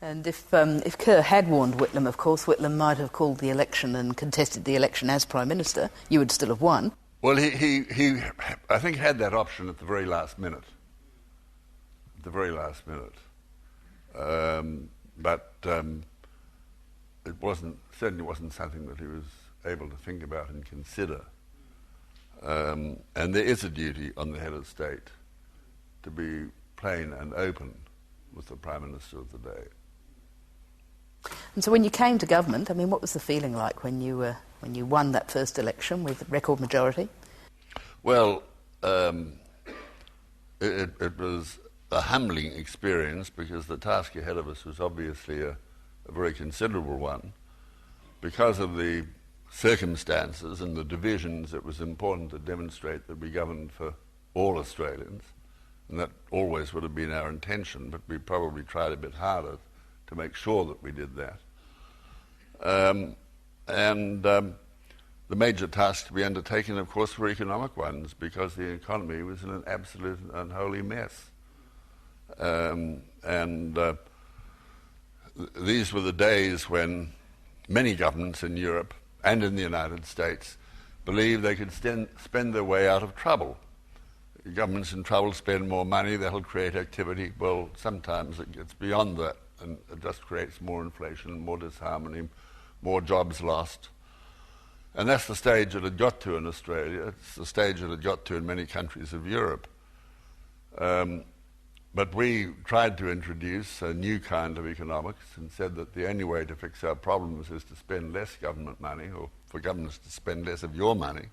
And if Kerr had warned Whitlam, of course, Whitlam might have called the election and contested the election as Prime Minister. You would still have won. Well, he I think, had that option at the very last minute. At the very last minute. But it certainly wasn't something that he was able to think about and consider. And there is a duty on the head of state to be plain and open with the Prime Minister of the day. And so when you came to government, I mean, what was the feeling like when you won that first election with a record majority? Well, it was a humbling experience because the task ahead of us was obviously a very considerable one. Because of the circumstances and the divisions, it was important to demonstrate that we governed for all Australians, and that always would have been our intention, but we probably tried a bit harder to make sure that we did that. The major tasks to be undertaken, of course, were economic ones, because the economy was in an absolute and unholy mess. These were the days when many governments in Europe and in the United States believed they could spend their way out of trouble. Governments in trouble spend more money, that'll create activity. Well, sometimes it gets beyond that, and it just creates more inflation, more disharmony, more jobs lost. And that's the stage it had got to in Australia. It's the stage it had got to in many countries of Europe. But we tried to introduce a new kind of economics and said that the only way to fix our problems is to spend less government money, or for governments to spend less of your money.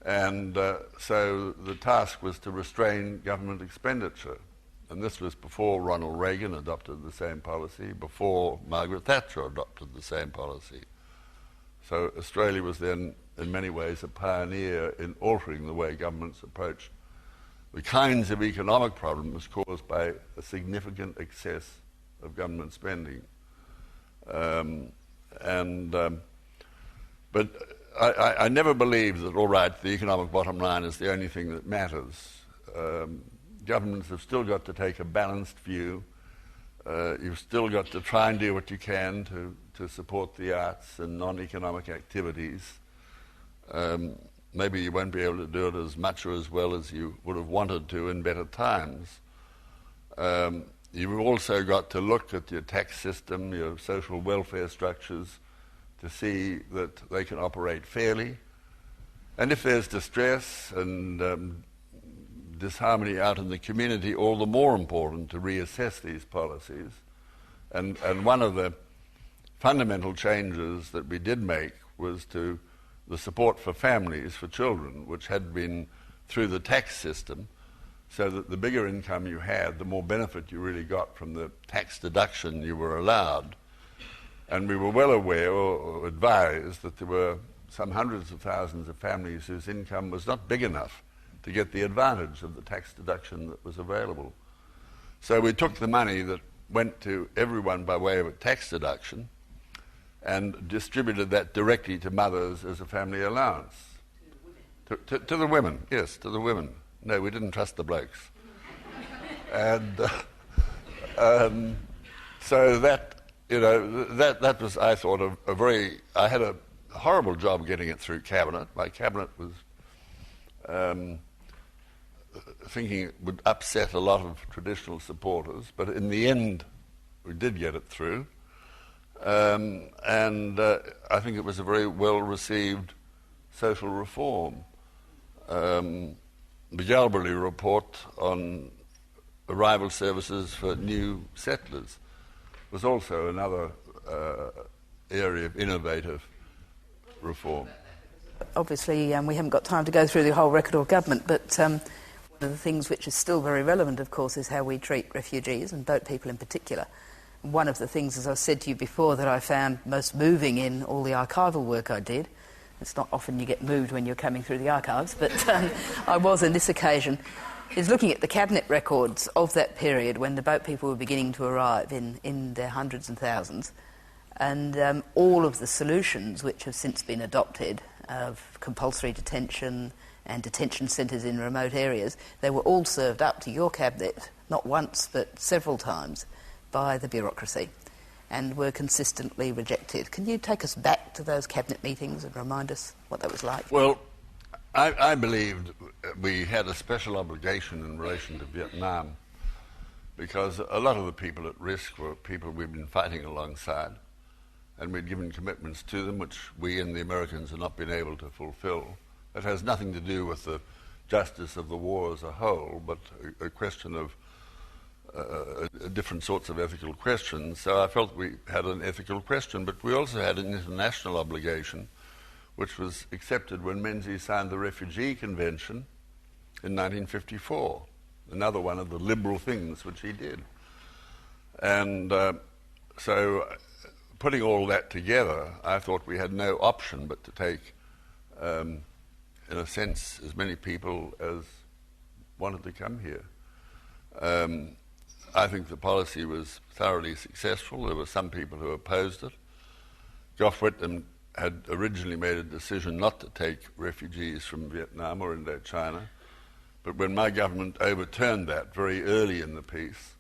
And so the task was to restrain government expenditure. And this was before Ronald Reagan adopted the same policy, before Margaret Thatcher adopted the same policy. So Australia was then, in many ways, a pioneer in altering the way governments approached the kinds of economic problems caused by a significant excess of government spending. But I never believed that, all right, the economic bottom line is the only thing that matters. Governments have still got to take a balanced view. You've still got to try and do what you can to support the arts and non-economic activities. Maybe you won't be able to do it as much or as well as you would have wanted to in better times. You've also got to look at your tax system, your social welfare structures, to see that they can operate fairly. And if there's distress and disharmony out in the community, all the more important to reassess these policies. And one of the fundamental changes that we did make was to the support for families, for children, which had been through the tax system, so that the bigger income you had, the more benefit you really got from the tax deduction you were allowed. And we were well aware or advised that there were some hundreds of thousands of families whose income was not big enough to get the advantage of the tax deduction that was available. So we took the money that went to everyone by way of a tax deduction and distributed that directly to mothers as a family allowance. To the women, yes, to the women. No, we didn't trust the blokes. And so that, that was, I thought, I had a horrible job getting it through Cabinet. My Cabinet was thinking it would upset a lot of traditional supporters, but in the end we did get it through. And I think it was a very well-received social reform. The Galbraith report on arrival services for new settlers was also another area of innovative reform. Obviously, we haven't got time to go through the whole record of government, but one of the things which is still very relevant, of course, is how we treat refugees, and boat people in particular. One of the things, as I said to you before, that I found most moving in all the archival work I did, it's not often you get moved when you're coming through the archives, but I was on this occasion, is looking at the cabinet records of that period when the boat people were beginning to arrive in their hundreds and thousands, and all of the solutions which have since been adopted of compulsory detention and detention centres in remote areas, they were all served up to your cabinet, not once but several times, by the bureaucracy and were consistently rejected. Can you take us back to those cabinet meetings and remind us what that was like? Well, I believed we had a special obligation in relation to Vietnam because a lot of the people at risk were people we'd been fighting alongside, and we'd given commitments to them which we and the Americans had not been able to fulfill. It has nothing to do with the justice of the war as a whole, but a question of different sorts of ethical questions. So I felt we had an ethical question, but we also had an international obligation, which was accepted when Menzies signed the Refugee Convention in 1954, another one of the liberal things which he did. And so putting all that together, I thought we had no option but to take, in a sense, as many people as wanted to come here. I think the policy was thoroughly successful. There were some people who opposed it. Gough Whitlam had originally made a decision not to take refugees from Vietnam or Indochina, but when my government overturned that very early in the piece,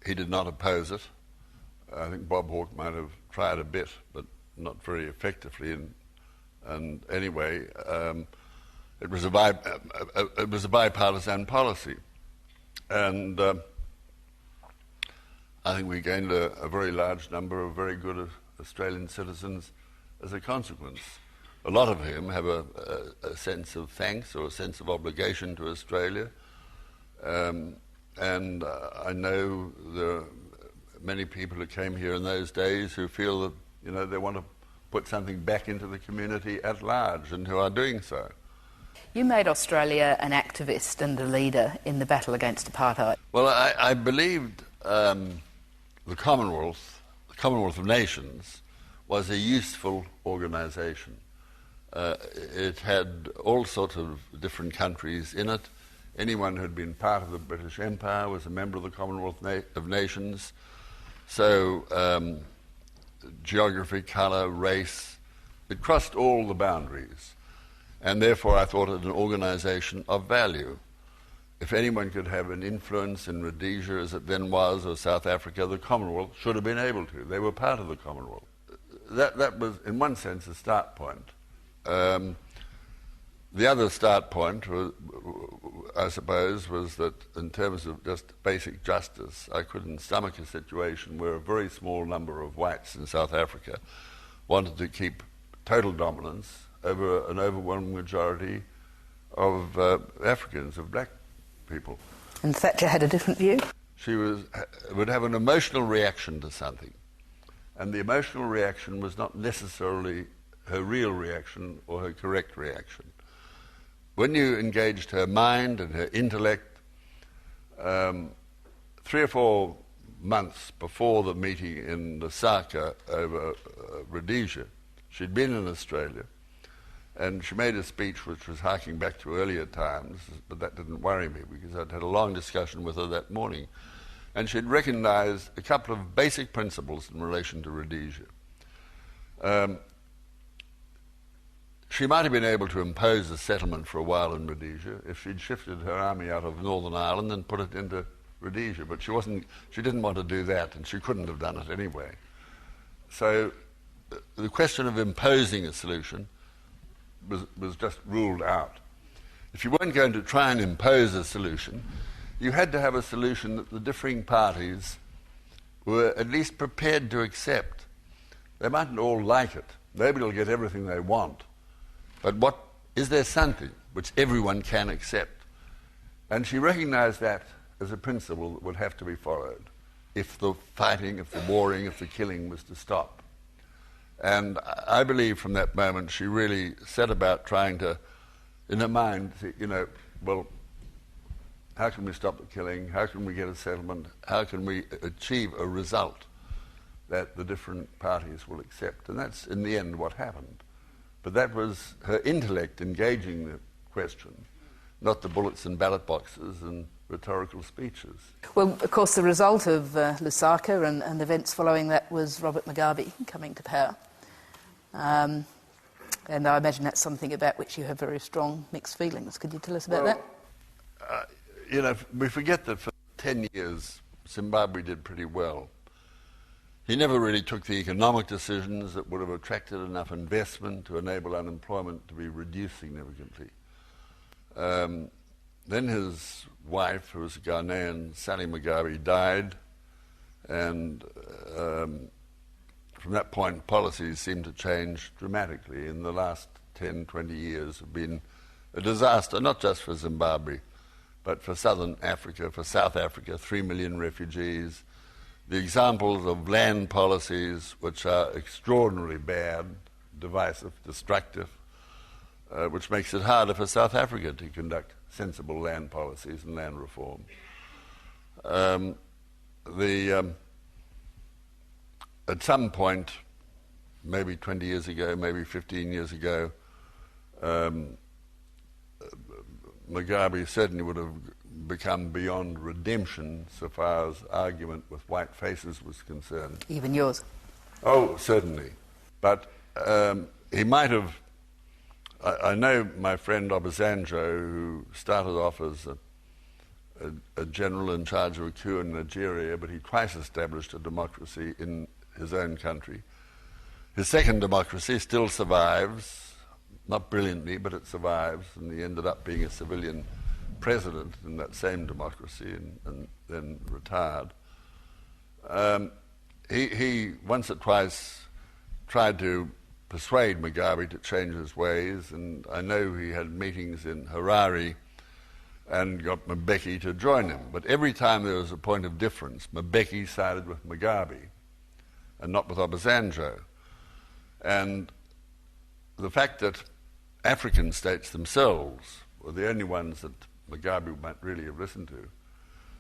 he did not oppose it. I think Bob Hawke might have tried a bit, but not very effectively. And anyway, it was a bipartisan policy, and I think we gained a very large number of very good Australian citizens as a consequence. A lot of whom have a sense of thanks or a sense of obligation to Australia, and I know there are many people who came here in those days who feel that they want to put something back into the community at large, and who are doing so. You made Australia an activist and a leader in the battle against apartheid. Well, I believed the Commonwealth of Nations was a useful organisation. It had all sorts of different countries in it. Anyone who had been part of the British Empire was a member of the Commonwealth of Nations. So geography, colour, race, it crossed all the boundaries. And therefore I thought it an organisation of value. If anyone could have an influence in Rhodesia, as it then was, or South Africa, the Commonwealth should have been able to. They were part of the Commonwealth. That was, in one sense, a start point. The other start point, I suppose, was that in terms of just basic justice, I couldn't stomach a situation where a very small number of whites in South Africa wanted to keep total dominance over an overwhelming majority of Africans, of black people. And Thatcher had a different view? She would have an emotional reaction to something, and the emotional reaction was not necessarily her real reaction or her correct reaction. When you engaged her mind and her intellect, 3 or 4 months before the meeting in Lusaka over Rhodesia, she'd been in Australia, and she made a speech which was harking back to earlier times, but that didn't worry me because I'd had a long discussion with her that morning. And she'd recognised a couple of basic principles in relation to Rhodesia. She might have been able to impose a settlement for a while in Rhodesia if she'd shifted her army out of Northern Ireland and put it into Rhodesia, but she didn't want to do that, and she couldn't have done it anyway. So the question of imposing a solution was just ruled out. If you weren't going to try and impose a solution, you had to have a solution that the differing parties were at least prepared to accept. They mightn't all like it. Nobody will get everything they want. But is there something which everyone can accept? And she recognised that as a principle that would have to be followed if the fighting, if the warring, if the killing was to stop. And I believe from that moment she really set about trying to, in her mind, well, how can we stop the killing? How can we get a settlement? How can we achieve a result that the different parties will accept? And that's, in the end, what happened. But that was her intellect engaging the question, not the bullets and ballot boxes and rhetorical speeches. Well, of course, the result of Lusaka and events following that was Robert Mugabe coming to power. And I imagine that's something about which you have very strong mixed feelings. Could you tell us about that? We forget that for 10 years Zimbabwe did pretty well. He never really took the economic decisions that would have attracted enough investment to enable unemployment to be reduced significantly. Then his wife, who was a Ghanaian, Sally Mugabe, died, and from that point, policies seemed to change dramatically. In the last 10, 20 years have been a disaster, not just for Zimbabwe, but for southern Africa, for South Africa, 3 million refugees. The examples of land policies which are extraordinarily bad, divisive, destructive, which makes it harder for South Africa to conduct sensible land policies and land reform. At some point, maybe 20 years ago, maybe 15 years ago, Mugabe certainly would have become beyond redemption so far as argument with white faces was concerned. Even yours? Oh, certainly. But he might have... I know my friend Obasanjo, who started off as a general in charge of a coup in Nigeria, but he twice established a democracy in his own country. His second democracy still survives, not brilliantly, but it survives, and he ended up being a civilian president in that same democracy and then retired. He once or twice tried to persuade Mugabe to change his ways, and I know he had meetings in Harare and got Mbeki to join him. But every time there was a point of difference, Mbeki sided with Mugabe and not with Obasanjo. And the fact that African states themselves were the only ones that Mugabe might really have listened to,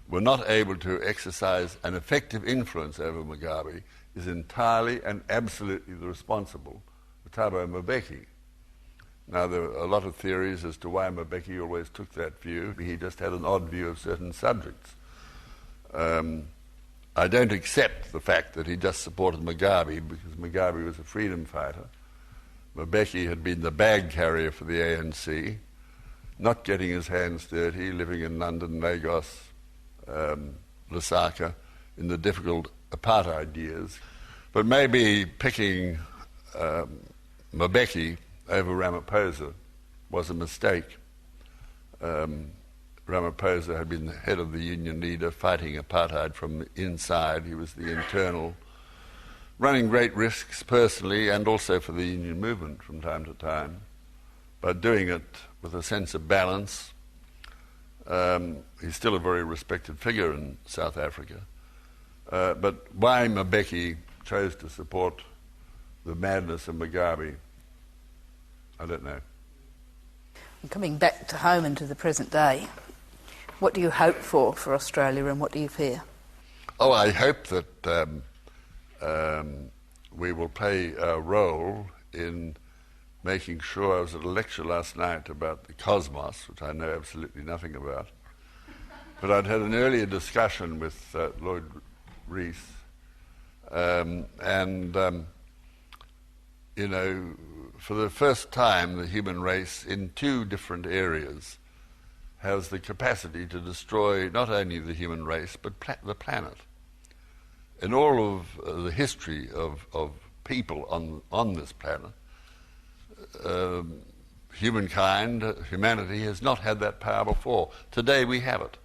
were not able to exercise an effective influence over Mugabe, is entirely and absolutely the responsible for Thabo Mbeki. Now, there are a lot of theories as to why Mbeki always took that view. He just had an odd view of certain subjects. I don't accept the fact that he just supported Mugabe, because Mugabe was a freedom fighter. Mbeki had been the bag carrier for the ANC, not getting his hands dirty, living in London, Lagos, Lusaka, in the difficult apartheid years. But maybe picking Mbeki over Ramaphosa was a mistake. Ramaphosa had been the head of the union leader, fighting apartheid from the inside. He was the internal, running great risks personally and also for the union movement from time to time, but doing it with a sense of balance. He's still a very respected figure in South Africa. But why Mbeki chose to support the madness of Mugabe, I don't know. Coming back to home and to the present day, what do you hope for Australia, and what do you fear? Oh, I hope that we will play a role in making sure. I was at a lecture last night about the cosmos, which I know absolutely nothing about, but I'd had an earlier discussion with Lloyd Rees, you know, for the first time the human race in two different areas has the capacity to destroy not only the human race but the planet. In all of the history of people on this planet, humanity has not had that power before. Today we have it.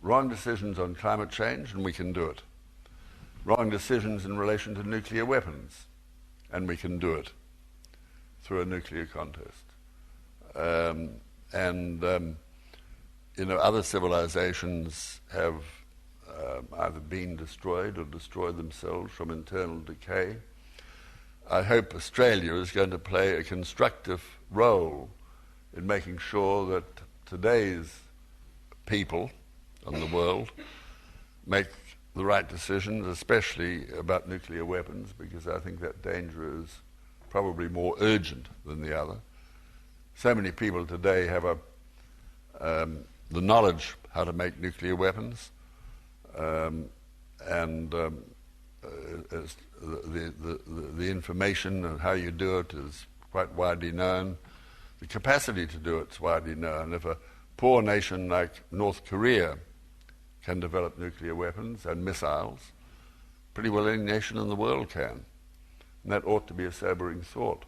Wrong decisions on climate change and we can do it. Wrong decisions in relation to nuclear weapons and we can do it through a nuclear contest. You know, other civilizations have either been destroyed or destroyed themselves from internal decay. I hope Australia is going to play a constructive role in making sure that today's people in the world make the right decisions, especially about nuclear weapons, because I think that danger is probably more urgent than the other. So many people today have the knowledge how to make nuclear weapons, the information on how you do it is quite widely known. The capacity to do it is widely known. If a poor nation like North Korea can develop nuclear weapons and missiles. Pretty well any nation in the world can. And that ought to be a sobering thought.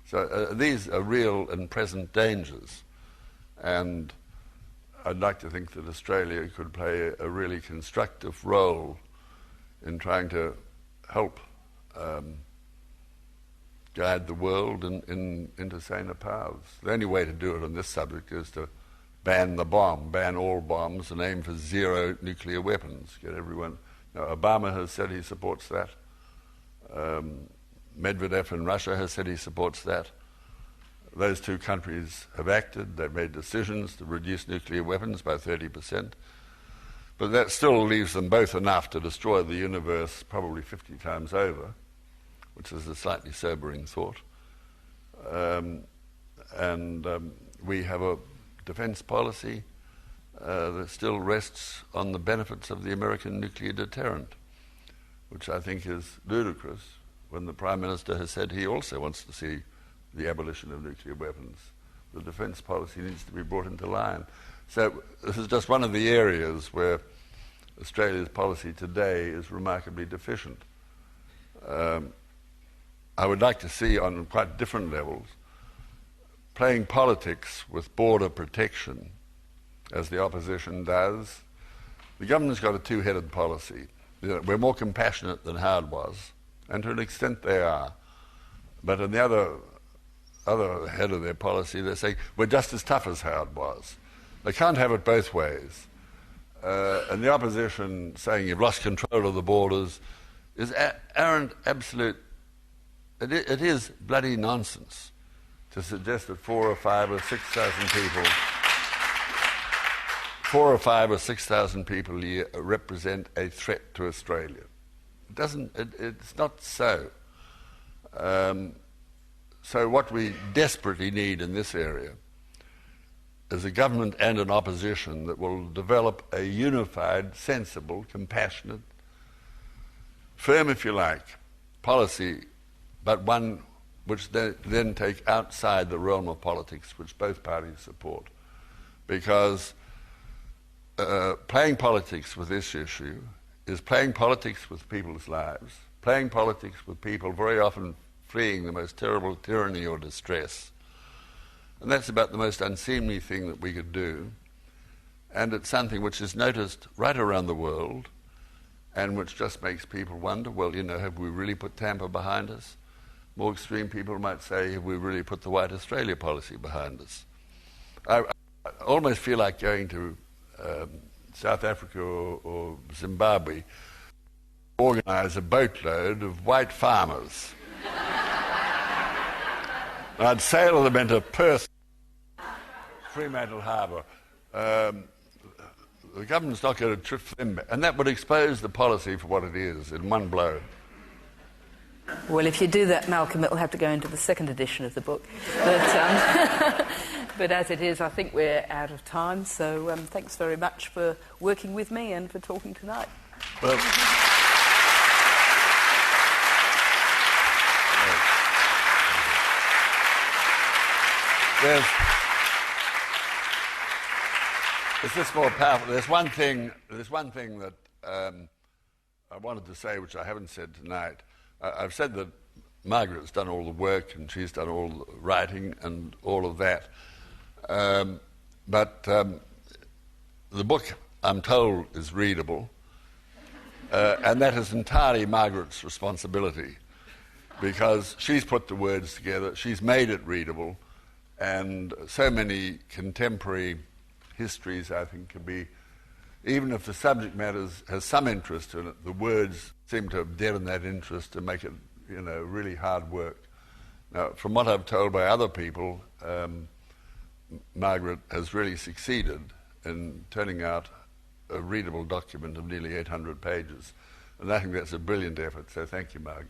So these are real and present dangers. And I'd like to think that Australia could play a really constructive role in trying to help guide the world into saner paths. The only way to do it on this subject is to ban the bomb, ban all bombs, and aim for zero nuclear weapons. Get everyone. Now, Obama has said he supports that. Medvedev in Russia has said he supports that. Those two countries have acted. They've made decisions to reduce nuclear weapons by 30%. But that still leaves them both enough to destroy the universe probably 50 times over, which is a slightly sobering thought. We have a defense policy that still rests on the benefits of the American nuclear deterrent, which I think is ludicrous when the Prime Minister has said he also wants to see the abolition of nuclear weapons. The defense policy needs to be brought into line. So this is just one of the areas where Australia's policy today is remarkably deficient. I would like to see, on quite different levels, playing politics with border protection, as the opposition does. The government's got a two-headed policy. We're more compassionate than Howard was, and to an extent they are. But on the other head of their policy, they say, we're just as tough as Howard was. They can't have it both ways. And the opposition saying you've lost control of the borders is arrant, absolute. It is bloody nonsense to suggest that 4 or 5 or 6,000 people a year represent a threat to Australia. It's not so. So what we desperately need in this area is a government and an opposition that will develop a unified, sensible, compassionate, firm, if you like, policy, but one which they then take outside the realm of politics, which both parties support. Because playing politics with this issue is playing politics with people's lives, playing politics with people very often fleeing the most terrible tyranny or distress. And that's about the most unseemly thing that we could do. And it's something which is noticed right around the world and which just makes people wonder, well, have we really put Tampa behind us? More extreme people might say, have we really put the White Australia policy behind us? I almost feel like going to South Africa or Zimbabwe, organise a boatload of white farmers. I'd sail them into Perth, Fremantle Harbour. The government's not going to trip them back. And that would expose the policy for what it is in one blow. Well, if you do that, Malcolm, it'll have to go into the second edition of the book. But as it is, I think we're out of time. So thanks very much for working with me and for talking tonight. Well, Is this more powerful? There's one thing that I wanted to say, which I haven't said tonight. I've said that Margaret's done all the work and she's done all the writing and all of that. But the book, I'm told, is readable, and that is entirely Margaret's responsibility, because she's put the words together, she's made it readable, and so many contemporary histories, I think, can be, even if the subject matter has some interest in it, the words seem to have deadened that interest to make it, really hard work. Now, from what I've told by other people, Margaret has really succeeded in turning out a readable document of nearly 800 pages. And I think that's a brilliant effort, so thank you, Margaret.